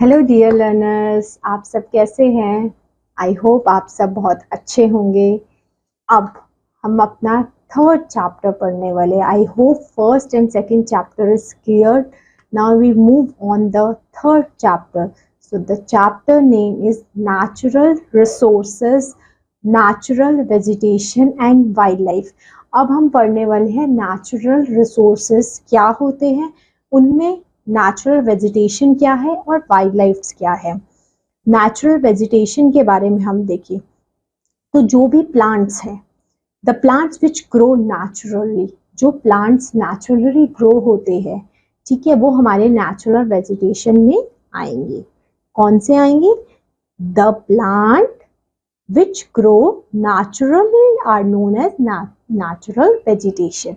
Hello dear learners, आप सब कैसे हैं? आई होप आप सब बहुत अच्छे होंगे। अब हम अपना थर्ड चैप्टर पढ़ने वाले। I hope first and second chapter is clear. Now we move on the third chapter. So the chapter name is natural resources, natural vegetation and wildlife. अब हम पढ़ने वाले हैं नेचुरल रिसोर्सेज क्या होते हैं, उनमें नेचुरल वेजिटेशन क्या है और वाइल्ड लाइफ क्या है। नेचुरल वेजिटेशन के बारे में हम देखें तो जो भी प्लांट्स हैं, the plants which grow naturally, जो प्लांट्स नेचुरली ग्रो होते हैं, ठीक है, वो हमारे नेचुरल वेजिटेशन में आएंगे। कौन से आएंगे? The plant which grow naturally are known as natural vegetation.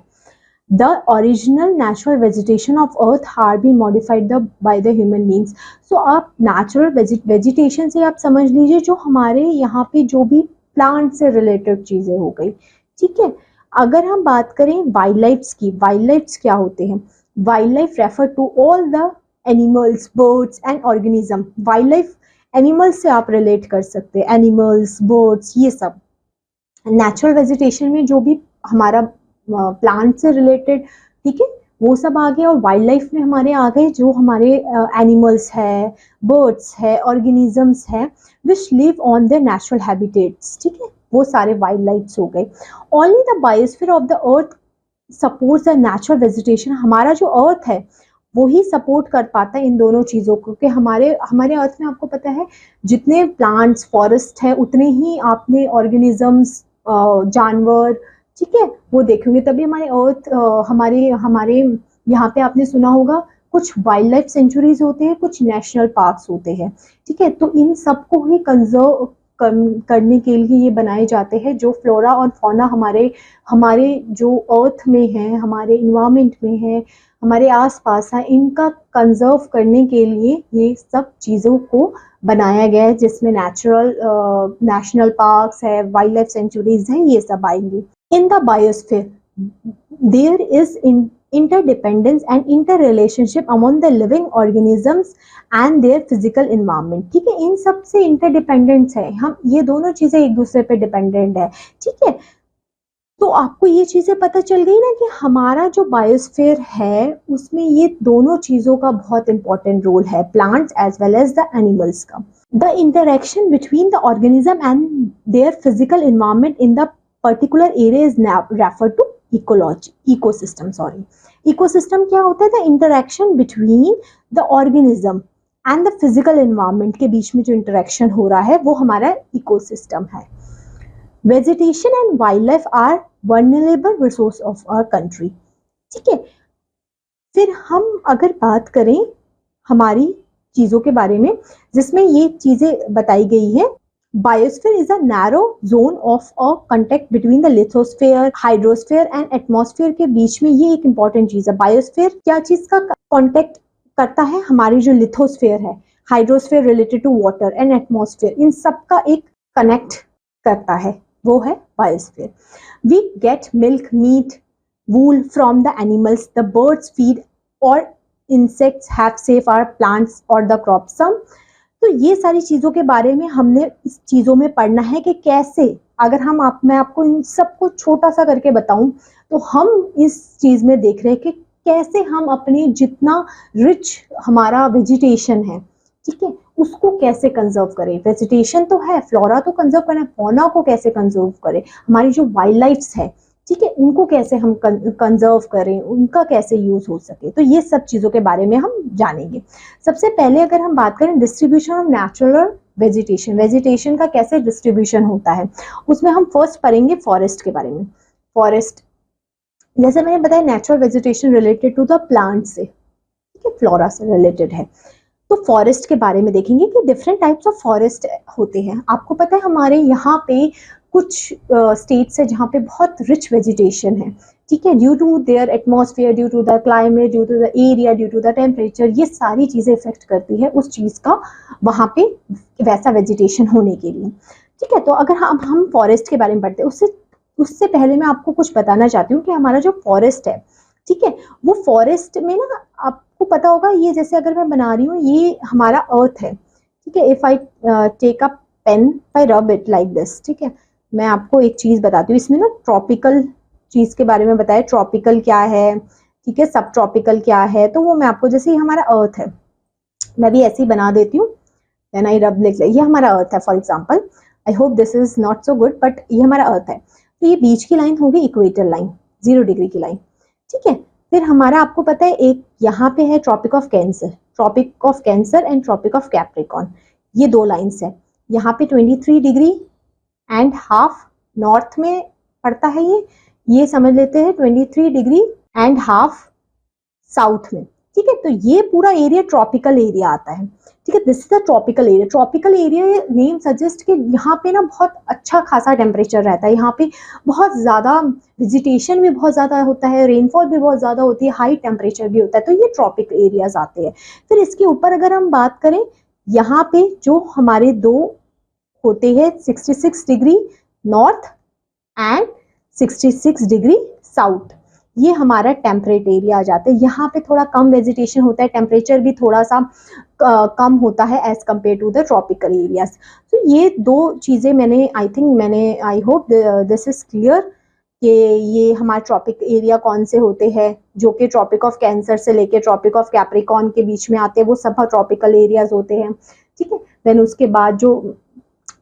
The original natural vegetation of earth have been modified by the human beings. So आप natural vegetation से आप समझ लीजिए जो हमारे यहाँ पे जो भी प्लांट से रिलेटेड चीजें हो गई, ठीक है। अगर हम बात करें वाइल्ड लाइफ की, वाइल्ड लाइफ क्या होते हैं? Wildlife refer to all the animals, birds and organism. Wildlife animals से आप रिलेट कर सकते हैं, एनिमल्स, बर्ड्स, ये सब। नेचुरल वेजिटेशन में जो भी हमारा प्लांट से रिलेटेड, ठीक है, वो सब आ गए। और वाइल्ड लाइफ में हमारे आ गए जो हमारे एनिमल्स है, बर्ड्स है, ऑर्गेनिजम्स है which live on their natural habitats, ठीक है, वो सारे वाइल्ड लाइफ हो गए। Only the biosphere of the earth supports the natural vegetation. हमारा जो अर्थ है वो ही सपोर्ट कर पाता है इन दोनों चीज़ों को, कि हमारे अर्थ में आपको पता है जितने प्लांट्स, फॉरेस्ट है, उतने ही आपने ऑर्गेनिजम्स, जानवर, ठीक है, वो देखेंगे। तभी हमारे अर्थ, हमारे यहाँ पे आपने सुना होगा कुछ वाइल्ड लाइफ सेंचुरीज होते हैं, कुछ नेशनल पार्क्स होते हैं, ठीक है। तो इन सबको ही कंजर्व करने के लिए ये बनाए जाते हैं, जो फ्लोरा और फौना हमारे जो अर्थ में है, हमारे इन्वायरमेंट में है, हमारे आसपास है, इनका कंजर्व करने के लिए ये सब चीज़ों को बनाया गया है, जिसमें नेशनल पार्क्स है, वाइल्ड लाइफ सेंचुरीज हैं, ये सब आएंगे। In the biosphere, there is interdependence and interrelationship among the living organisms and their physical environment, ठीक है। इन सब से इंटरडिपेंडेंस है, हम ये दोनों चीजें एक दूसरे पे डिपेंडेंट है, ठीक है। तो आपको ये चीजें पता चल गई ना कि हमारा जो बायोस्फीयर है उसमें ये दोनों चीजों का बहुत इंपॉर्टेंट रोल है, plants as well as the animals का। The interaction between the organism and their physical environment in the particular area is referred to ecosystem. Ecosystem क्या होता है? The interaction between the organism and the physical environment के बीच में जो interaction हो रहा है वो हमारा ecosystem है। Vegetation and wildlife are vulnerable resource of our country, ठीक है। फिर हम अगर बात करें हमारी चीजों के बारे में जिसमें ये चीजें बताई गई है, Biosphere is a narrow zone of a contact between the lithosphere, hydrosphere and atmosphere के बीच में, ये एक important चीज है। Biosphere क्या चीज का contact करता है? हमारी जो lithosphere है, hydrosphere related to water and atmosphere, इन सब का एक connect करता है, वो है biosphere. We get milk, meat, wool from the animals. The birds feed or insects have safe our plants or the crops. तो ये सारी चीज़ों के बारे में हमने इस चीज़ों में पढ़ना है कि कैसे, अगर मैं आपको इन सबको छोटा सा करके बताऊं तो हम इस चीज़ में देख रहे हैं कि कैसे हम अपने जितना रिच हमारा वेजिटेशन है, ठीक है, उसको कैसे कंजर्व करें। वेजिटेशन तो है, फ्लोरा तो कंजर्व करना है, फौना को कैसे कंजर्व करें, हमारी जो वाइल्ड लाइफ है, ठीक है, उनको कैसे हम कंजर्व करें, उनका कैसे यूज हो सके। तो ये सब चीज़ों के बारे में हम जानेंगे। सबसे पहले अगर हम बात करें distribution of natural vegetation, vegetation का कैसे डिस्ट्रीब्यूशन होता है, उसमें हम फर्स्ट पढ़ेंगे फॉरेस्ट के बारे में। फॉरेस्ट, जैसे मैंने बताया, natural vegetation related to the plant से, ठीक है, फ्लोरा से रिलेटेड है। तो फॉरेस्ट के बारे में देखेंगे कि डिफरेंट टाइप्स ऑफ फॉरेस्ट होते हैं। आपको पता है हमारे यहाँ पे कुछ स्टेट्स है जहाँ पे बहुत रिच वेजिटेशन है, ठीक है, due to their atmosphere, due to the climate, due to the area, due to the temperature, ये सारी चीज़ें इफेक्ट करती है उस चीज़ का वहाँ पे वैसा वेजिटेशन होने के लिए, ठीक है। तो अगर हम फॉरेस्ट के बारे में पढ़ते हैं, उससे पहले मैं आपको कुछ बताना चाहती हूँ कि हमारा जो फॉरेस्ट है, ठीक है, वो फॉरेस्ट में ना आप आपको पता होगा ये जैसे अगर मैं बना रही हूँ, ये हमारा अर्थ है, ठीक है। If I take a pen, I rub it like this, ठीक है। मैं आपको एक चीज बताती हूँ, इसमें ना ट्रॉपिकल चीज के बारे में बताया, ट्रॉपिकल क्या है, ठीक है, सब ट्रॉपिकल क्या है, तो वो मैं आपको, जैसे ये हमारा अर्थ है, मैं भी ऐसे ही बना देती हूँ। देन आई रब, लिख, ये हमारा अर्थ है for example. I hope this is not so good, but ये हमारा अर्थ है। तो ये बीच की लाइन होगी इक्वेटर लाइन, 0 डिग्री की लाइन, ठीक है। फिर हमारा आपको पता है एक यहाँ पे है Tropic of Cancer, Tropic of Cancer and Tropic of Capricorn, ये 2 लाइन्स है। यहाँ पे 23.5 नॉर्थ में पड़ता है, ये समझ लेते हैं 23.5 साउथ में, ठीक है। तो ये पूरा एरिया ट्रॉपिकल एरिया आता है, ठीक है। This is the tropical area. Tropical area name suggest कि यहाँ पे ना बहुत अच्छा खासा टेम्परेचर रहता है, यहाँ पे बहुत ज़्यादा वेजिटेशन भी बहुत ज़्यादा होता है, रेनफॉल भी बहुत ज़्यादा होती है, हाई टेम्परेचर भी होता है, तो ये ट्रॉपिक एरियाज आते हैं। फिर इसके ऊपर अगर हम बात करें, यहाँ पे जो हमारे 2 होते हैं, 66 degree north and 66 degree south, ये हमारा टेम्परेट एरिया आ जाता है। यहाँ पे थोड़ा कम वेजिटेशन होता है, टेम्परेचर भी थोड़ा सा कम होता है as compare to the tropical areas. तो ये 2 चीज़ें I hope this is clear कि ये हमारे ट्रॉपिक एरिया कौन से होते हैं, जो कि ट्रॉपिक ऑफ कैंसर से लेके ट्रॉपिक ऑफ कैप्रिकॉन के बीच में आते हैं, वो सब ट्रॉपिकल एरियाज होते हैं, ठीक है। देन उसके बाद जो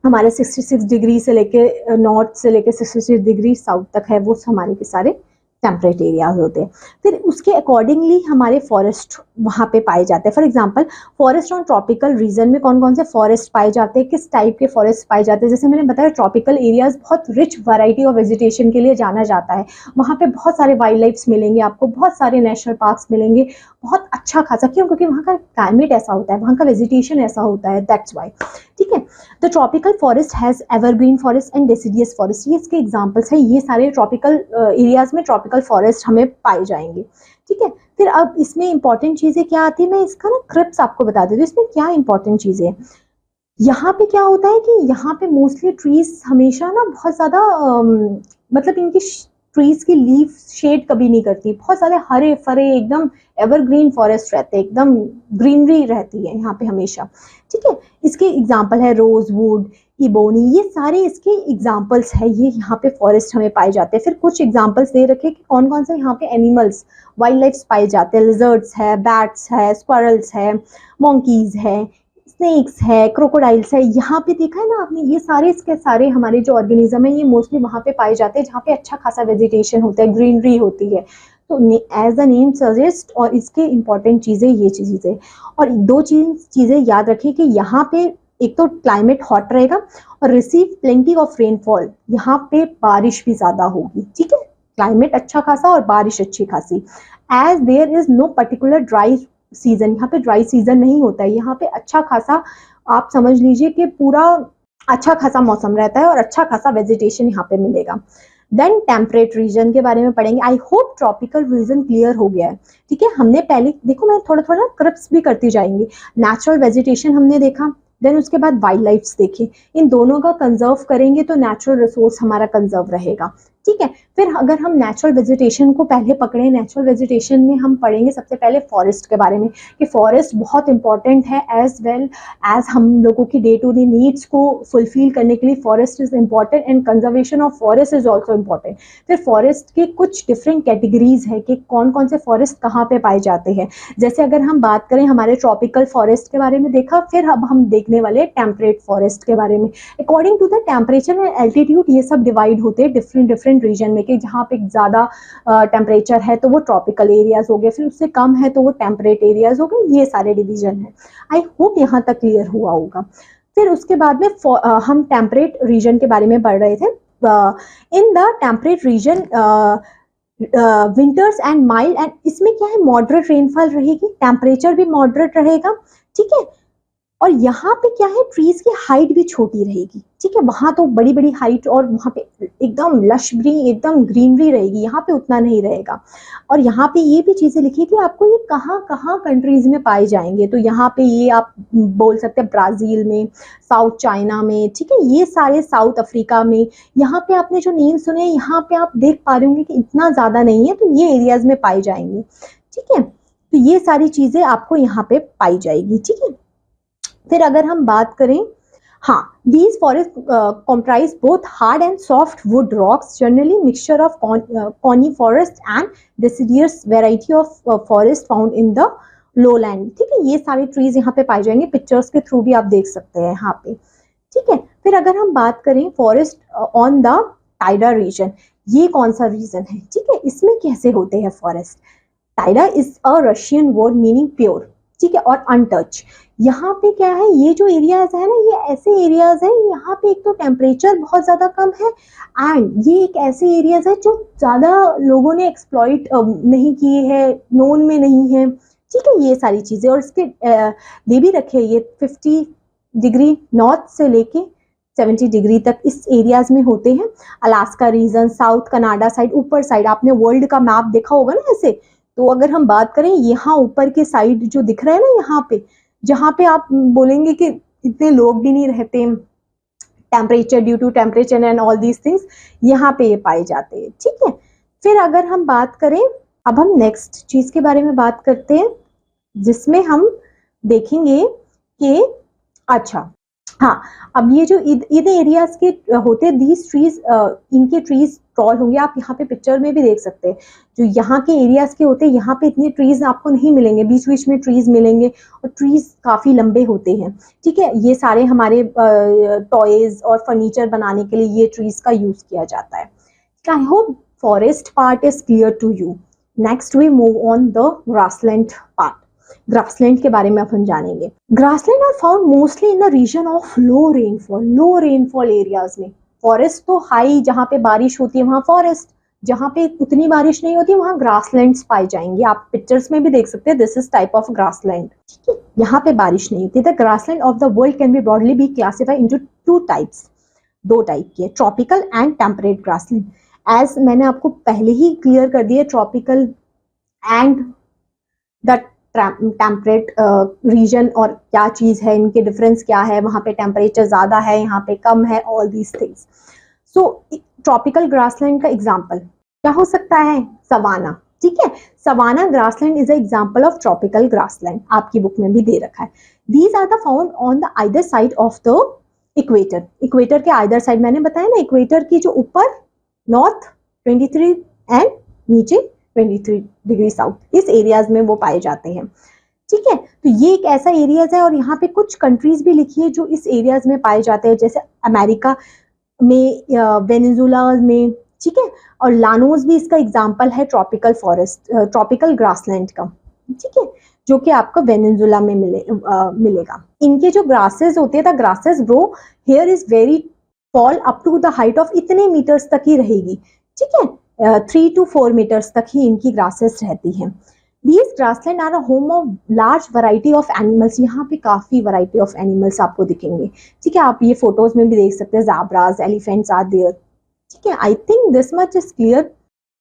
हमारे 66 डिग्री से लेके नॉर्थ से लेके 66 डिग्री साउथ तक है, वो हमारे के सारे टेम्परेट एरियाज होते हैं। फिर उसके अकॉर्डिंगली हमारे फॉरेस्ट वहाँ पे पाए जाते हैं। For example, forest on tropical region में कौन कौन से फॉरेस्ट पाए जाते हैं, किस टाइप के फॉरेस्ट पाए जाते हैं, जैसे मैंने बताया ट्रॉपिकल एरियाज बहुत रिच वैरायटी ऑफ वेजिटेशन के लिए जाना जाता है। वहाँ पे बहुत सारे वाइल्ड लाइफ्स मिलेंगे आपको, बहुत सारे नेशनल पार्क्स मिलेंगे, बहुत अच्छा खासा, क्यों, क्योंकि वहाँ का क्लाइमेट ऐसा होता है, वहाँ का वेजिटेशन ऐसा होता है, दैट्स वाई, ठीक है। The tropical forest has evergreen forest and deciduous forest, ये इसके एग्जांपल्स हैं। ये सारे ट्रॉपिकल एरियाज में ट्रॉपिकल फॉरेस्ट हमें पाए जाएंगे, ठीक है। फिर अब इसमें इंपॉर्टेंट चीजें क्या आती है, मैं इसका ना क्रिप्स आपको बता देती हूँ, इसमें क्या इंपॉर्टेंट चीजें हैं। यहाँ पे क्या होता है कि यहाँ पे मोस्टली ट्रीज हमेशा ना बहुत ज्यादा मतलब इनकी ट्रीज की लीफ शेड कभी नहीं करती, बहुत सारे हरे भरे एकदम एवरग्रीन फॉरेस्ट रहते हैं, एकदम ग्रीनरी रहती है यहाँ पे हमेशा, ठीक है। इसके एग्जाम्पल है रोजवुड, इबोनी, ये सारे इसके एग्जाम्पल्स है, ये यहाँ पे फॉरेस्ट हमें पाए जाते हैं। फिर कुछ एग्जाम्पल्स दे रखे कि कौन कौन से यहाँ पे एनिमल्स, वाइल्ड लाइफ पाए जाते हैं, लिजर्ड्स है, बैट्स है, स्क्वायरल्स है, मोंकीज है, स्नेक्स है, क्रोकोडाइल्स है। यहाँ पे देखा है ना आपने, ये सारे इसके सारे हमारे जो ऑर्गेनिज्म है, ये मोस्टली वहाँ पे पाए जाते हैं जहाँ पे अच्छा खासा वेजिटेशन होता है, ग्रीनरी होती है। तो एज अ नेम सजेस्ट, और इसके इंपॉर्टेंट चीज़ें ये चीज़ें, और 2 चीज़ें याद रखिए कि यहाँ पे एक तो क्लाइमेट हॉट रहेगा और रिसीव प्लेंटी ऑफ रेनफॉल, यहाँ पे बारिश भी ज़्यादा होगी, ठीक है। क्लाइमेट अच्छा खासा और बारिश अच्छी खासी। As there is no particular dry season, यहाँ पे ड्राई सीजन नहीं होता है, यहाँ पे अच्छा खासा, आप समझ लीजिए कि पूरा अच्छा खासा मौसम रहता है और अच्छा खासा वेजिटेशन यहाँ पे मिलेगा। देन टेम्परेट रीजन के बारे में पढ़ेंगे। I hope tropical region clear हो गया है, ठीक है। हमने पहले देखो, मैं थोड़ा थोड़ा क्रिप्स भी करती जाएंगी। नेचुरल वेजिटेशन हमने देखा, देन उसके बाद वाइल्ड लाइफ्स देखे, इन दोनों का कंजर्व करेंगे तो नेचुरल रिसोर्स हमारा कंजर्व रहेगा, ठीक है। फिर अगर हम नेचुरल वेजिटेशन को पहले पकड़े, नेचुरल वेजिटेशन में हम पढ़ेंगे सबसे पहले फॉरेस्ट के बारे में, कि फॉरेस्ट बहुत इंपॉर्टेंट है, एज वेल एज हम लोगों की डे टू डे नीड्स को फुलफिल करने के लिए forest is important, and conservation of forest is also important. फिर फॉरेस्ट के कुछ डिफरेंट कैटेगरीज है कि कौन कौन से फॉरेस्ट कहाँ पे पाए जाते हैं। जैसे अगर हम बात करें हमारे ट्रॉपिकल फॉरेस्ट के बारे में देखा, फिर अब हम देखने वाले टेम्परेट फॉरेस्ट के बारे में। According to the temperature and altitude ये सब डिवाइड होते हैं डिफरेंट डिफरेंट रीजन में, कि जहाँ पे ज़्यादा टेम्परेचर है तो वो ट्रॉपिकल एरियाज हो गए, फिर उससे कम है तो वो टेम्परेट एरियाज हो गए, ये सारे डिवीजन है। आई होप यहाँ तक क्लियर हुआ होगा। फिर उसके बाद में हम टेम्परेट रीजन के बारे में पढ़ रहे थे। In the temperate reason winters and mild, and इसमें क्या है, मॉडरेट रेनफॉल रहेगी, टेम्परेचर भी मॉडरेट रहेगा, ठीक है। और यहाँ पे क्या है, ट्रीज की हाइट भी छोटी रहेगी, ठीक है। वहां तो बड़ी बड़ी हाइट और वहां पे एकदम लश ग्रीन, एकदम ग्रीनरी रहेगी, यहाँ पे उतना नहीं रहेगा। और यहाँ पे ये भी चीजें लिखी कि आपको ये कहाँ कहाँ कंट्रीज में पाए जाएंगे, तो यहाँ पे ये आप बोल सकते हैं ब्राजील में, साउथ चाइना में, ठीक है, ये सारे साउथ अफ्रीका में। यहाँ पे आपने जो नेम सुने, यहाँ पे आप देख पा रहे होंगे कि इतना ज्यादा नहीं है, तो ये एरियाज में पाए जाएंगे, ठीक है। तो ये सारी चीजें आपको यहाँ पे पाई जाएगी, ठीक है। फिर अगर हम बात करें, हाँ, these forests comprise both hard and soft wood rocks, generally mixture of coniferous and deciduous variety of forest found in the lowland, ठीक है। ये सारे ट्रीज यहाँ पे पाए जाएंगे, पिक्चर्स के थ्रू भी आप देख सकते हैं यहाँ पे, ठीक है। फिर अगर हम बात करें फॉरेस्ट ऑन द टाइडा रीजन, ये कौन सा रीजन है, ठीक है, इसमें कैसे होते हैं forest. Taiga is a Russian word meaning pure, ठीक है, और अनटच। यहाँ पे क्या है, ये जो एरियाज है ना, ये ऐसे एरियाज है, यहाँ पे एक तो टेम्परेचर बहुत ज्यादा कम है, एंड ये एक ऐसे एरियाज है जो ज्यादा लोगों ने एक्सप्लॉइट नहीं किए हैं, नोन में नहीं है, ठीक है, ये सारी चीजें। और इसके दे भी रखे, ये 50 डिग्री नॉर्थ से लेके 70 डिग्री तक इस एरियाज में होते हैं। Alaska region, south Canada side, ऊपर साइड आपने वर्ल्ड का मैप देखा होगा ना ऐसे, तो अगर हम बात करें यहाँ ऊपर के साइड जो दिख रहा है ना, यहाँ पे जहाँ पे आप बोलेंगे कि इतने लोग भी नहीं रहते, temperature due to temperature and all these things, यहाँ पे ये पाए जाते हैं, ठीक है। फिर अगर हम बात करें, अब हम नेक्स्ट चीज के बारे में बात करते हैं, जिसमें हम देखेंगे कि अच्छा, हाँ, अब ये जो इन एरियाज के होते हैं, दीज ट्रीज, इनके ट्रीज टॉल होंगे, आप यहाँ पे पिक्चर में भी देख सकते हैं, जो यहाँ के एरियाज के होते हैं, यहाँ पे इतने ट्रीज आपको नहीं मिलेंगे, बीच बीच में ट्रीज मिलेंगे, और ट्रीज काफी लंबे होते हैं, ठीक है। ये सारे हमारे टॉयज और फर्नीचर बनाने के लिए ये ट्रीज का यूज किया जाता है। I hope forest part is clear to you. Next we move on the grassland part. Grassland के बारे में अपन जानेंगे। Grassland are found mostly in the region of low rainfall areas में। फॉरेस्ट तो हाई, जहाँ पे बारिश होती है वहाँ फॉरेस्ट, जहाँ पे उतनी बारिश नहीं होती वहाँ ग्रासलैंड्स पाए जाएंगे। आप पिक्चर्स में भी देख सकते हैं, this is type of grassland, ठीक है, यहाँ पे बारिश नहीं होती। The grassland of the world can be broadly be classified into two types, दो टाइप की है, tropical and temperate grassland. As मैंने आपको पहले ही क्लियर कर दिया, tropical and the temperate region, और क्या चीज है, इनके डिफरेंस क्या है, वहां पे टेम्परेचर ज्यादा है, यहाँ पे कम है, all these things. So tropical grassland का एग्जांपल क्या हो सकता है, सवाना, ठीक है। Savanna grassland is a example of tropical grassland, आपकी बुक में भी दे रखा है। These are the found on the either side of the equator. Equator के आइदर साइड, मैंने बताया ना, इक्वेटर की जो ऊपर नॉर्थ 23 एंड नीचे 23 डिग्री साउथ, इस एरियाज में वो पाए जाते हैं, ठीक है। तो ये एक ऐसा एरियाज है, और यहाँ पे कुछ कंट्रीज भी लिखी है जो इस एरियाज में पाए जाते हैं, जैसे अमेरिका में, वेनेजुला में, ठीक है, और लानोस भी इसका एग्जांपल है ट्रॉपिकल फॉरेस्ट, ट्रॉपिकल ग्रासलैंड का, ठीक है, जो कि आपको वेनेजुला में मिलेगा। इनके जो ग्रासेस होते हैं, the grasses grow here is very fall up to the height of इतने मीटर्स तक ही रहेगी, ठीक है, 3 to 4 मीटर्स तक ही इनकी ग्रासेस रहती हैं। These grassland are a home of large variety of animals। यहाँ पे काफी वैरायटी ऑफ एनिमल्स आपको दिखेंगे, ठीक है, आप ये फोटोज में भी देख सकते हैं, ज़ेब्रास, एलिफेंट्स आर देयर, ठीक है। I think this much is clear,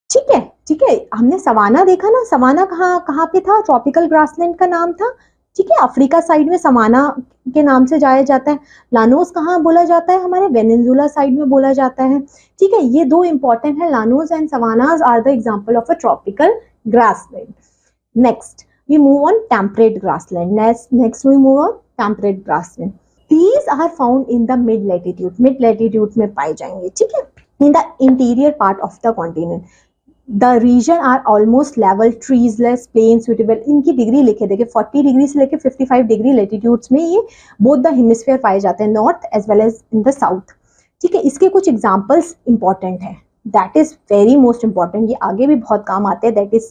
ठीक है, ठीक है। हमने सवाना देखा ना, सवाना कहाँ पे था, ट्रॉपिकल ग्रासलैंड का नाम था, ठीक है, अफ्रीका साइड में सवाना के नाम से जाया जाता है। लानोस कहाँ बोला जाता है, हमारे वेनेजुला साइड में बोला जाता है, ठीक है। ये दो इंपॉर्टेंट है, llanos and savannas are the example of a tropical grassland. Next we move on temperate grassland. Next we move on temperate grassland. These are found in the mid latitude, mid latitude में पाए जाएंगे, ठीक है, in the interior part of the continent. The region are almost level, treeless, plain, suitable. इनकी degree लिखे देखिए, 40 degree से लेके 55 डिग्री लैटिट्यूड्स में ये बोथ द हेमिस्फीयर पाए जाते हैं, north as well as in the south, ठीक है। इसके कुछ एग्जाम्पल्स इंपॉर्टेंट है, that is very most important, ये आगे भी बहुत काम आते हैं। दैट इज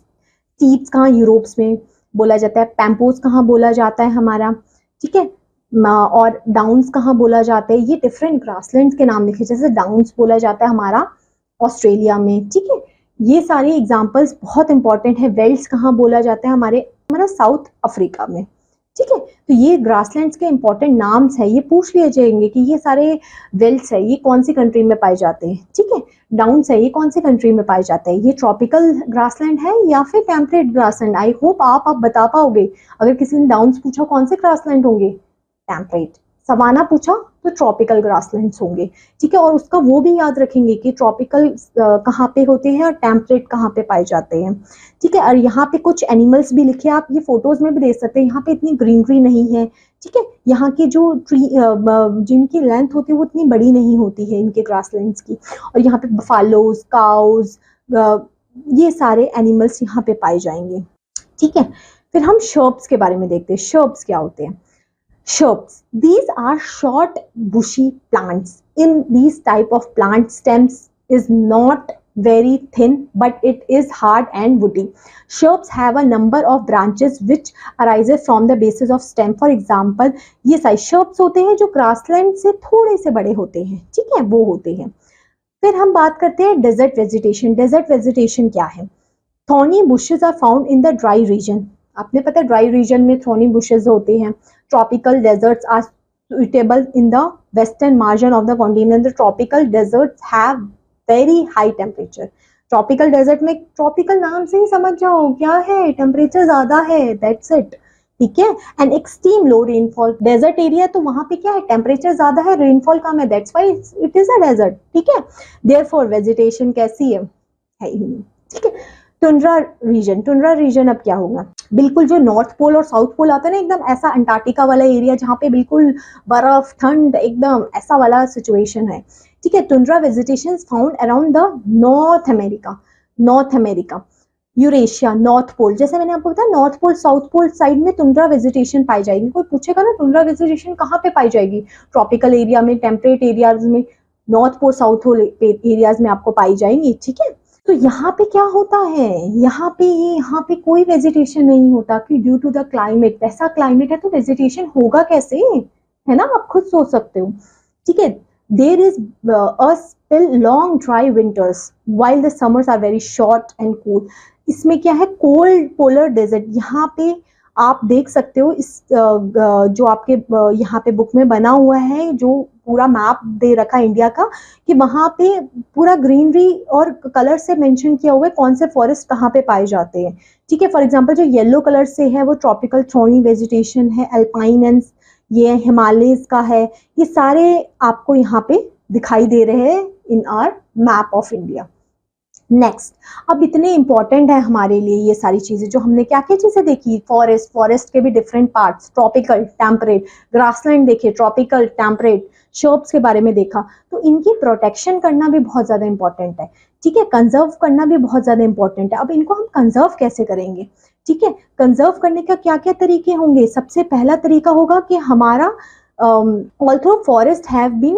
स्टीप्स कहाँ यूरोप्स में बोला जाता है, पैम्पोज कहाँ बोला जाता है हमारा, ठीक है, और डाउन्स कहाँ बोला जाता है। ये डिफरेंट ग्रासलैंड के नाम लिखे, जैसे डाउन्स बोला जाता है हमारा ऑस्ट्रेलिया में, ठीक है। ये सारे एग्जाम्पल्स बहुत इंपॉर्टेंट है। वेल्स कहाँ बोला जाता है, हमारा साउथ अफ्रीका में, ठीक है। तो ये ग्रासलैंड्स के इंपॉर्टेंट नाम्स है, ये पूछ लिए जाएंगे कि ये सारे वेल्स है, ये कौन सी कंट्री में पाए जाते हैं, ठीक है। डाउन्स है, ये कौन सी कंट्री में पाए जाते हैं, ये ट्रॉपिकल ग्रासलैंड है या फिर टेम्परेट ग्रासलैंड। आई होप आप बता पाओगे, अगर किसी ने डाउन्स पूछा कौन से ग्रासलैंड होंगे, टेम्परेट, सवाना पूछा तो ट्रॉपिकल ग्रासलैंड्स होंगे, ठीक है। और उसका वो भी याद रखेंगे कि ट्रॉपिकल कहाँ पे होते हैं और टेम्परेट कहाँ पे पाए जाते हैं, ठीक है। और यहाँ पे कुछ एनिमल्स भी लिखे, आप ये फोटोज में भी देख सकते हैं। यहाँ पे इतनी ग्रीनरी नहीं है, ठीक है। यहाँ की जो ट्री जिनकी लेंथ होती है वो इतनी बड़ी नहीं होती है इनके ग्रासलैंड्स की। और यहाँ पे बफालोज, काउज, ये सारे एनिमल्स यहाँ पे पाए जाएंगे, ठीक है। फिर हम शर्ब्स के बारे में देखते हैं। शर्ब्स क्या होते हैं? Shrubs. These are short, bushy plants. In these type of plant, stems is not very thin, but it is hard and woody. Shrubs have a number of branches which arises from the bases of stem. For example, ये सारे shrubs होते हैं जो grassland से थोड़े से बड़े होते हैं, ठीक है, वो होते हैं। फिर हम बात करते हैं desert vegetation. Desert vegetation क्या है? Thorny bushes are found in the dry region. आपने पता है ड्राई रीजन में थॉर्नी बुशेस होते हैं। Tropical deserts are suitable in the western margin of the continent. The tropical deserts have very high temperature. Tropical desert में, tropical नाम से ही समझ जाओ क्या है, टेम्परेचर ज्यादा है, दैट्स इट, ठीक है। And extreme low rainfall. Desert area तो वहां पे क्या है, टेम्परेचर ज्यादा है, रेनफॉल कम है, that's why it is a desert, ठीक है। देयरफॉर वेजिटेशन कैसी है ही नहीं, ठीक है। Tundra region. टुंड्रा रीजन अब क्या होगा, बिल्कुल जो नॉर्थ पोल और साउथ पोल आता है ना, एकदम ऐसा अंटार्कटिका वाला एरिया जहाँ पे बिल्कुल बर्फ, ठंड, एकदम ऐसा वाला सिचुएशन है, ठीक है। Tundra vegetation found around the North America. North America, Eurasia, North Pole. जैसे मैंने आपको बताया North Pole, South Pole side में टुंड्रा वेजिटेशन पाई जाएगी। कोई पूछेगा ना टुंड्रा वेजिटेशन कहाँ पे पाई जाएगी? ट्रॉपिकल एरिया में, टेम्परेट एरियाज में, North Pole South Pole areas में आपको पाई जाएंगी, ठीक है। तो यहाँ पे क्या होता है, यहाँ पे कोई वेजिटेशन नहीं होता कि ड्यू टू द क्लाइमेट। ऐसा क्लाइमेट है तो वेजिटेशन होगा कैसे, है ना, आप खुद सोच सकते हो, ठीक है। There is a spell long dry winters while the summers are very short and cool. इसमें क्या है, कोल्ड पोलर डेजर्ट। यहाँ पे आप देख सकते हो इस जो आपके यहाँ पे बुक में बना हुआ है, जो पूरा मैप दे रखा है इंडिया का, कि वहां पे पूरा ग्रीनरी और कलर से मेंशन किया हुआ है कौन से फॉरेस्ट कहाँ पे पाए जाते हैं, ठीक है। फॉर एग्जांपल जो येलो कलर से है वो ट्रॉपिकल थ्रोनी वेजिटेशन है, अल्पाइनेंस, ये हिमालयस का है। ये सारे आपको यहाँ पे दिखाई दे रहे हैं in our map of India. Next, अब इतने इंपॉर्टेंट है हमारे लिए ये सारी चीजें जो हमने क्या क्या चीजें देखी। फॉरेस्ट के भी different parts, tropical, temperate, grassland देखे, ट्रॉपिकल, टेम्परेट, शर्ब्स के बारे में देखा। तो इनकी प्रोटेक्शन करना भी बहुत ज्यादा इंपॉर्टेंट है, ठीक है। कंजर्व करना भी बहुत ज्यादा इंपॉर्टेंट है। अब इनको हम कंजर्व कैसे करेंगे, ठीक है। कंजर्व करने का क्या क्या तरीके होंगे? सबसे पहला तरीका होगा कि हमारा although forest have been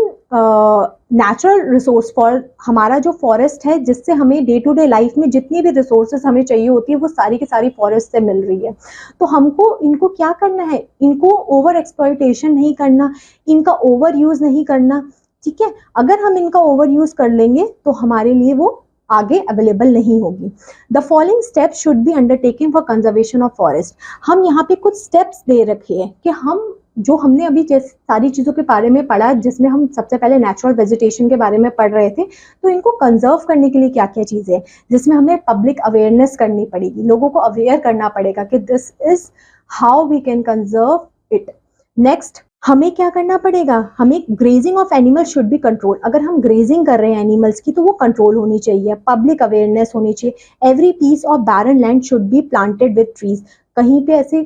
natural resource for, हमारा जो फॉरेस्ट है जिससे हमें डे टू डे लाइफ में जितनी भी रिसोर्सेज हमें चाहिए होती है वो सारी की सारी फॉरेस्ट से मिल रही है। तो हमको इनको क्या करना है, इनको ओवर एक्सप्लॉयटेशन नहीं करना, इनका ओवर यूज नहीं करना, ठीक है। अगर हम इनका ओवर यूज कर लेंगे तो हमारे लिए वो आगे अवेलेबल नहीं होगी। The following steps should be undertaking for conservation of forest. हम यहाँ पे कुछ स्टेप्स दे रखे हैं कि हम जो हमने अभी सारी चीजों के बारे में पढ़ा, जिसमें हम सबसे पहले नेचुरल वेजिटेशन के बारे में पढ़ रहे थे, तो इनको कंजर्व करने के लिए क्या क्या चीजें हैं, जिसमें हमें पब्लिक अवेयरनेस करनी पड़ेगी, लोगों को अवेयर करना पड़ेगा कि this is how we can conserve it. Next, हमें क्या करना पड़ेगा, हमें grazing of animal should be control. अगर हम ग्रेजिंग कर रहे हैं एनिमल्स की तो वो कंट्रोल होनी चाहिए, पब्लिक अवेयरनेस होनी चाहिए। Every piece of barren land should be planted with trees. कहीं पे ऐसे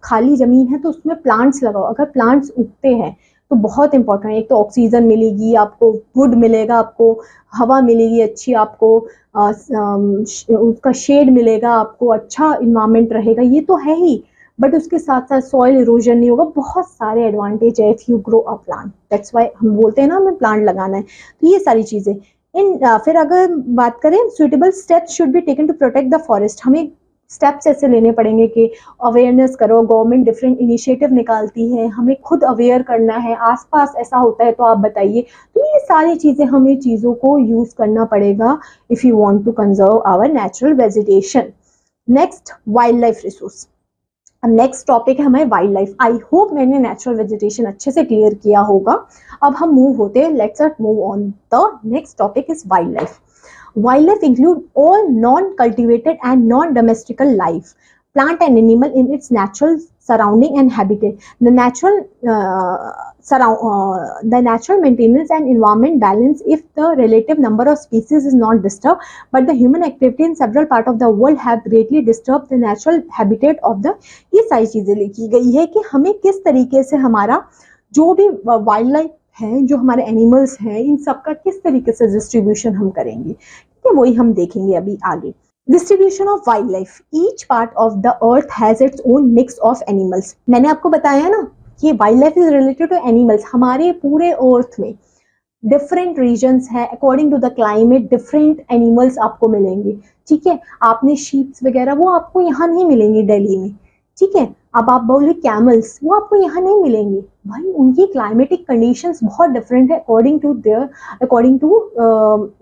खाली जमीन है तो उसमें प्लांट्स लगाओ। अगर प्लांट्स उगते हैं तो बहुत इंपॉर्टेंट है, एक तो ऑक्सीजन मिलेगी आपको, वुड मिलेगा आपको, हवा मिलेगी अच्छी आपको, उसका शेड मिलेगा आपको, अच्छा इन्वायरमेंट रहेगा, ये तो है ही, बट उसके साथ साथ सॉइल इरोजन नहीं होगा। बहुत सारे एडवांटेज है if you grow a plant, that's why हम बोलते हैं ना हमें प्लांट लगाना है। तो ये सारी चीजें फिर अगर बात करें, suitable steps should be taken to protect the forest. हमें स्टेप्स ऐसे लेने पड़ेंगे कि अवेयरनेस करो, गवर्नमेंट डिफरेंट इनिशिएटिव निकालती है, हमें खुद अवेयर करना है, आसपास ऐसा होता है तो आप बताइए। तो ये सारी चीजें, हमें चीजों को यूज करना पड़ेगा if you want to conserve our natural vegetation. Next, wildlife resource. Next topic है हमारे वाइल्ड लाइफ। आई होप मैंने नेचुरल वेजिटेशन अच्छे से क्लियर किया होगा। अब हम मूव होते हैं, let's move on. The next topic is wild life. Wildlife include all non-cultivated and non-domestical life. plant and animal in its natural surrounding and habitat. The natural maintenance and environment balance if the relative number of species is not disturbed, but the human activity in several part of the world have greatly disturbed the natural habitat of the. ये सारी चीजें लिखी गई है कि हमें किस तरीके से हमारा जो भी वाइल्ड लाइफ है, जो हमारे एनिमल्स हैं, इन सबका किस तरीके से डिस्ट्रीब्यूशन हम करेंगे, ठीक है, वही हम देखेंगे अभी आगे. Distribution of wild life. Each part of the earth has its own mix of animals. मैंने आपको बताया ना कि wild life is related to animals. हमारे पूरे अर्थ में डिफरेंट रीजन्स है, according to the climate different animals आपको मिलेंगे, ठीक है. आपने शीप्स वगैरह वो आपको यहाँ नहीं मिलेंगे दिल्ली में, ठीक है. अब आप बोले कैमल्स, वो आपको यहाँ नहीं मिलेंगे भाई, उनकी क्लाइमेटिक कंडीशंस बहुत डिफरेंट है अकॉर्डिंग टू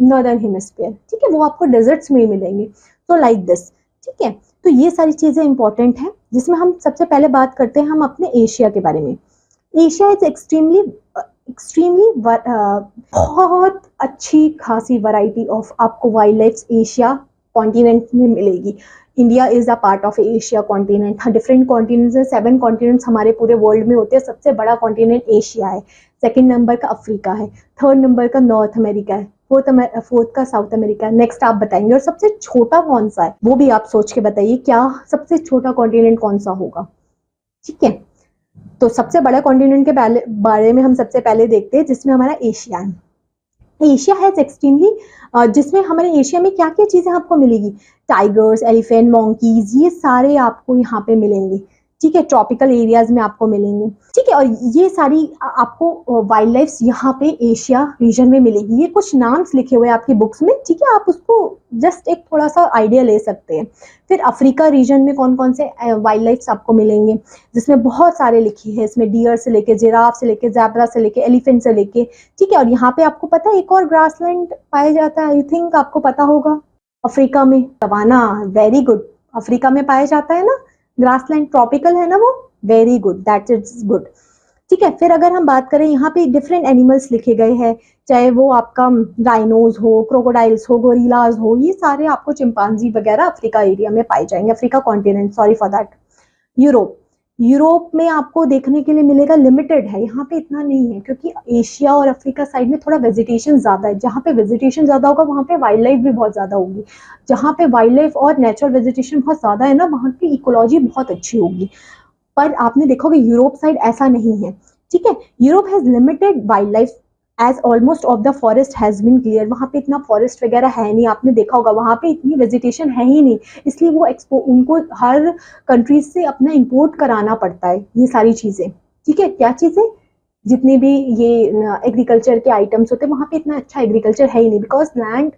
नॉर्दर्न हेमिस्फीयर, ठीक है. वो आपको डेजर्ट्स में ही मिलेंगे. तो लाइक दिस, ठीक है. तो ये सारी चीजें इंपॉर्टेंट हैं, जिसमें हम सबसे पहले बात करते हैं हम अपने एशिया के बारे में. एशिया इज एक्सट्रीमली बहुत अच्छी खासी वैरायटी ऑफ आपको वाइल्ड लाइफ एशिया कॉन्टिनेंट में मिलेगी. India is a part of Asia continent. हाँ, डिफरेंट कॉन्टिनेंट्स है, 7 कॉन्टिनेंट्स हमारे पूरे वर्ल्ड में होते हैं. सबसे बड़ा कॉन्टिनेंट एशिया है, सेकंड नंबर का अफ्रीका है, थर्ड नंबर का नॉर्थ अमेरिका है, फोर्थ का साउथ अमेरिका है. नेक्स्ट आप बताएंगे. और सबसे छोटा कौन सा है वो भी आप सोच के बताइए, क्या सबसे छोटा कॉन्टिनेंट कौन सा होगा, ठीक है. तो सबसे बड़ा कॉन्टिनेंट के बारे में हम सबसे पहले देखते हैं, जिसमें हमारा एशिया है. एशिया है एक्सट्रीमली, जिसमें हमारे एशिया में क्या क्या चीजें आपको मिलेगी. टाइगर्स, एलिफेंट, मॉन्कीज, ये सारे आपको यहाँ पे मिलेंगे, ठीक है. ट्रॉपिकल एरियाज में आपको मिलेंगे, ठीक है. और ये सारी आपको वाइल्ड लाइफ यहाँ पे एशिया रीजन में मिलेगी. ये कुछ नाम्स लिखे हुए हैं आपकी बुक्स में, ठीक है. आप उसको जस्ट एक थोड़ा सा आइडिया ले सकते हैं. फिर अफ्रीका रीजन में कौन कौन से वाइल्ड लाइफ आपको मिलेंगे, जिसमें बहुत सारे लिखे हैं. इसमें डियर से लेके, जिराफ से लेके, ज़ेब्रा से लेके, एलिफेंट से लेके, ठीक है. और यहाँ पे आपको पता है एक और ग्रासलैंड पाया जाता है, आई थिंक आपको पता होगा, अफ्रीका में सवाना. वेरी गुड, अफ्रीका में पाया जाता है ना ग्रासलैंड, ट्रॉपिकल है ना वो. Very good, that is good, ठीक है. फिर अगर हम बात करें, यहाँ पे डिफरेंट एनिमल्स लिखे गए हैं, चाहे वो आपका राइनोज हो, क्रोकोडाइल्स हो, गोरिल्लाज हो, ये सारे आपको चिंपांजी वगैरह अफ्रीका एरिया में पाए जाएंगे. Africa continent, sorry for that. Europe में आपको देखने के लिए मिलेगा, लिमिटेड है, यहाँ पे इतना नहीं है, क्योंकि एशिया और अफ्रीका साइड में थोड़ा वेजिटेशन ज्यादा है. जहाँ पे वेजिटेशन ज्यादा होगा वहाँ पे वाइल्ड लाइफ भी बहुत ज्यादा होगी. जहाँ पे वाइल्ड लाइफ और नेचुरल वेजिटेशन बहुत ज्यादा है ना, वहाँ की इकोलॉजी बहुत अच्छी होगी. पर आपने देखा होगा यूरोप साइड ऐसा नहीं है, ठीक है. Europe has limited wildlife as almost of the forest has been clear. वहाँ पे इतना फॉरेस्ट वगैरह है नहीं, आपने देखा होगा वहाँ पे इतनी वेजिटेशन है ही नहीं, इसलिए वो उनको हर कंट्रीज से अपना इंपोर्ट कराना पड़ता है ये सारी चीजें, ठीक है. क्या चीजें, जितने भी ये एग्रीकल्चर के आइटम्स होते हैं, वहाँ पे इतना अच्छा एग्रीकल्चर है ही नहीं, बिकॉज लैंड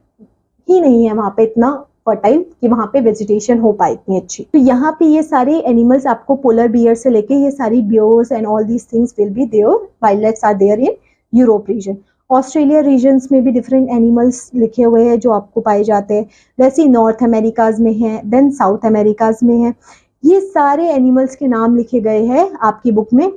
ही नहीं है वहाँ पे इतना फर्टाइल कि वहाँ पे वेजिटेशन हो पाए इतनी अच्छी. तो यहाँ पे ये सारे एनिमल्स आपको पोलर बियर से लेके ये सारी bears and all these things will be there, wildlife are there in Europe region. Australia regions में भी डिफरेंट एनिमल्स लिखे हुए हैं जो आपको पाए जाते हैं. वैसे ही नॉर्थ अमेरिकाज में है, देन साउथ अमेरिकाज में है. ये सारे एनिमल्स के नाम लिखे गए हैं आपकी बुक में,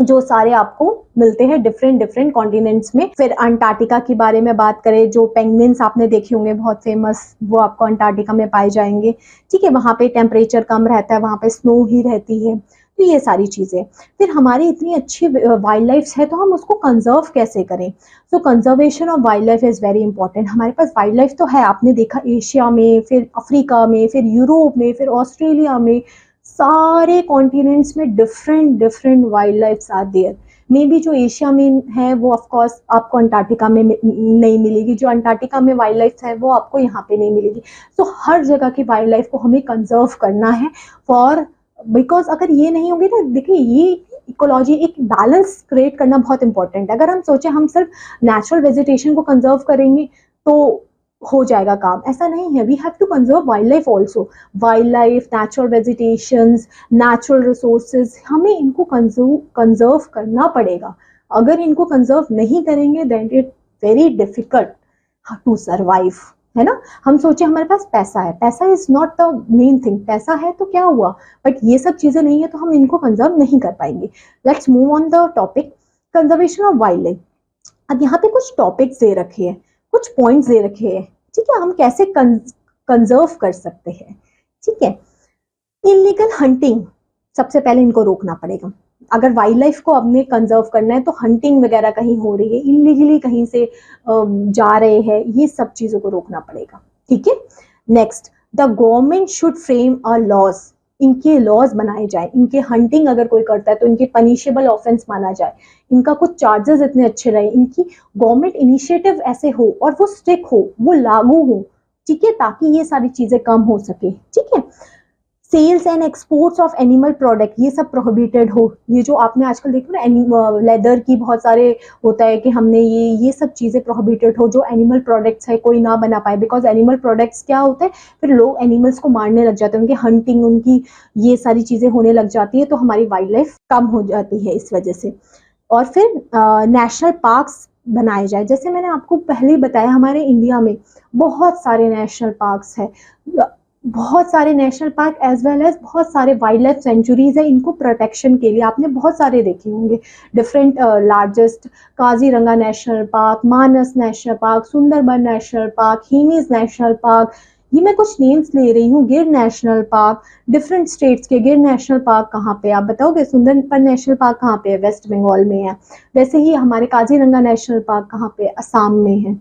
जो सारे आपको मिलते हैं डिफरेंट कॉन्टिनेंट्स में. फिर अंटार्कटिका के बारे में बात करें, जो पेंगुइन्स आपने देखे होंगे बहुत फेमस, वो आपको अंटार्कटिका में पाए जाएंगे, ठीक है. वहाँ पे टेम्परेचर कम रहता है, वहाँ पे स्नो ही रहती है. तो ये सारी चीजें. फिर हमारी इतनी अच्छी वाइल्ड लाइफ है, तो हम उसको कंजर्व कैसे करें. So conservation of wild life is very important. हमारे पास वाइल्ड लाइफ तो है, आपने देखा एशिया में, फिर अफ्रीका में, फिर यूरोप में, फिर ऑस्ट्रेलिया में, सारे कॉन्टिनेंट्स में different wildlife are there. May be जो एशिया में है वो ऑफ कोर्स आपको अंटार्कटिका में नहीं मिलेगी, जो अंटार्कटिका में वाइल्ड लाइफ है वो आपको यहाँ पे नहीं मिलेगी. तो हर जगह की वाइल्ड लाइफ को हमें कंजर्व करना है, फॉर बिकॉज अगर ये नहीं होगी ना, देखिए ये इकोलॉजी, एक बैलेंस क्रिएट करना बहुत इंपॉर्टेंट है. अगर हम सोचे हम सिर्फ नेचुरल वेजिटेशन को कंजर्व करेंगे तो हो जाएगा काम, ऐसा नहीं है. We have to conserve wildlife also. Wildlife, natural vegetations, natural resources, हमें इनको कंजर्व करना पड़ेगा. अगर इनको कंजर्व नहीं करेंगे then it very difficult to survive, है ना. हम सोचे हमारे पास पैसा है, पैसा is not the main thing. पैसा है तो क्या हुआ, बट ये सब चीजें नहीं है तो हम इनको कंजर्व नहीं कर पाएंगे. Let's move on the topic conservation of wild life. अब यहाँ पे कुछ टॉपिक्स दे रखे हैं, कुछ पॉइंट्स दे रखे हैं, ठीक है. हम कैसे कंजर्व कर सकते हैं, ठीक है. इलीगल हंटिंग, सबसे पहले इनको रोकना पड़ेगा। अगर वाइल्ड लाइफ को अपने कंजर्व करना है तो हंटिंग वगैरह कहीं हो रही है, इलीगली कहीं से जा रहे हैं, ये सब चीजों को रोकना पड़ेगा, ठीक है। Next, the government should frame a laws, इनके लॉज बनाए जाए, इनके हंटिंग अगर कोई करता है तो इनके पनिशेबल ऑफेंस माना जाए, इनका कुछ चार्जेस इतने अच्छे रहे, इनकी गवर्नमेंट इनिशिएटिव ऐसे हो और वो स्ट्रिक्ट हो, वो लागू हो, ठीक है, ताकि ये सारी चीजें कम हो सके, ठीक है। Sales and exports of animal product, ये सब प्रोहिबिटेड हो। ये जो आपने आजकल देखा ना, लेदर की बहुत सारे होता है कि हमने ये सब चीजें प्रोहिबिटेड हो, जो एनिमल प्रोडक्ट्स है कोई ना बना पाए, बिकॉज एनिमल प्रोडक्ट्स क्या होते हैं, फिर लोग एनिमल्स को मारने लग जाते हैं, उनकी हंटिंग, उनकी ये सारी चीजें होने लग जाती है, तो हमारी वाइल्ड लाइफ कम हो जाती है इस वजह से। और फिर नेशनल पार्क्स बनाए जाए, जैसे मैंने आपको पहले ही बताया, हमारे इंडिया में बहुत सारे नेशनल पार्क्स है, बहुत सारे national park as well as बहुत सारे वाइल्ड लाइफ सेंचुरीज है, इनको प्रोटेक्शन के लिए आपने बहुत सारे देखे होंगे, different largest, Kaziranga national park, Manas national park, Sundarban national park, Hemis national park, ये मैं कुछ नेम्स ले रही हूँ, गिर नेशनल पार्क, डिफरेंट स्टेट्स के गिर नेशनल पार्क कहाँ पे, आप बताओगे सुंदरबन नेशनल पार्क कहाँ पे है, वेस्ट बंगाल में है, वैसे ही हमारे काजीरंगा नेशनल पार्क कहाँ पे, असम में है,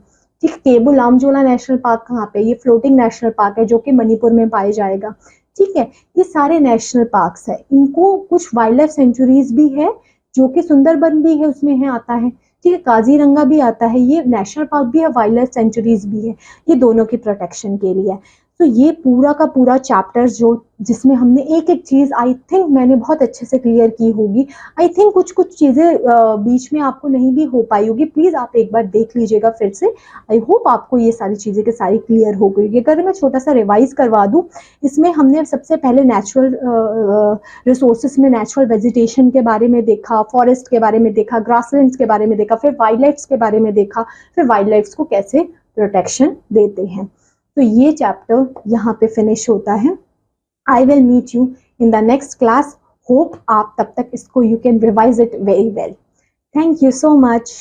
ठीक। केबू लामजोला नेशनल पार्क कहाँ पे, ये फ्लोटिंग नेशनल पार्क है जो कि मणिपुर में पाया जाएगा, ठीक है। ये सारे नेशनल पार्क्स है, इनको कुछ वाइल्ड लाइफ सेंचुरीज भी है, जो कि सुंदरबन भी है, उसमें है, आता है, ठीक है, काजीरंगा भी आता है, ये नेशनल पार्क भी है, वाइल्ड लाइफ सेंचुरीज भी है, ये दोनों की प्रोटेक्शन के लिए। तो ये पूरा का पूरा चैप्टर जो जिसमें हमने एक एक चीज, आई थिंक मैंने बहुत अच्छे से क्लियर की होगी, आई थिंक कुछ कुछ चीजें बीच में आपको नहीं भी हो पाई होगी, प्लीज आप एक बार देख लीजिएगा फिर से, आई होप आपको ये सारी चीजें के सारी क्लियर हो गई। अगर मैं छोटा सा रिवाइज करवा दूं, इसमें हमने सबसे पहले नेचुरल रिसोर्सेस में नेचुरल वेजिटेशन के बारे में देखा, फॉरेस्ट के बारे में देखा, ग्रासलैंड्स के बारे में देखा, फिर वाइल्ड लाइफ के बारे में देखा, फिर वाइल्ड लाइफ को कैसे प्रोटेक्शन देते हैं। तो ये चैप्टर यहाँ पे फिनिश होता है। I will meet you in the next class, hope आप तब तक इसको you can revise it very well. Thank you so much.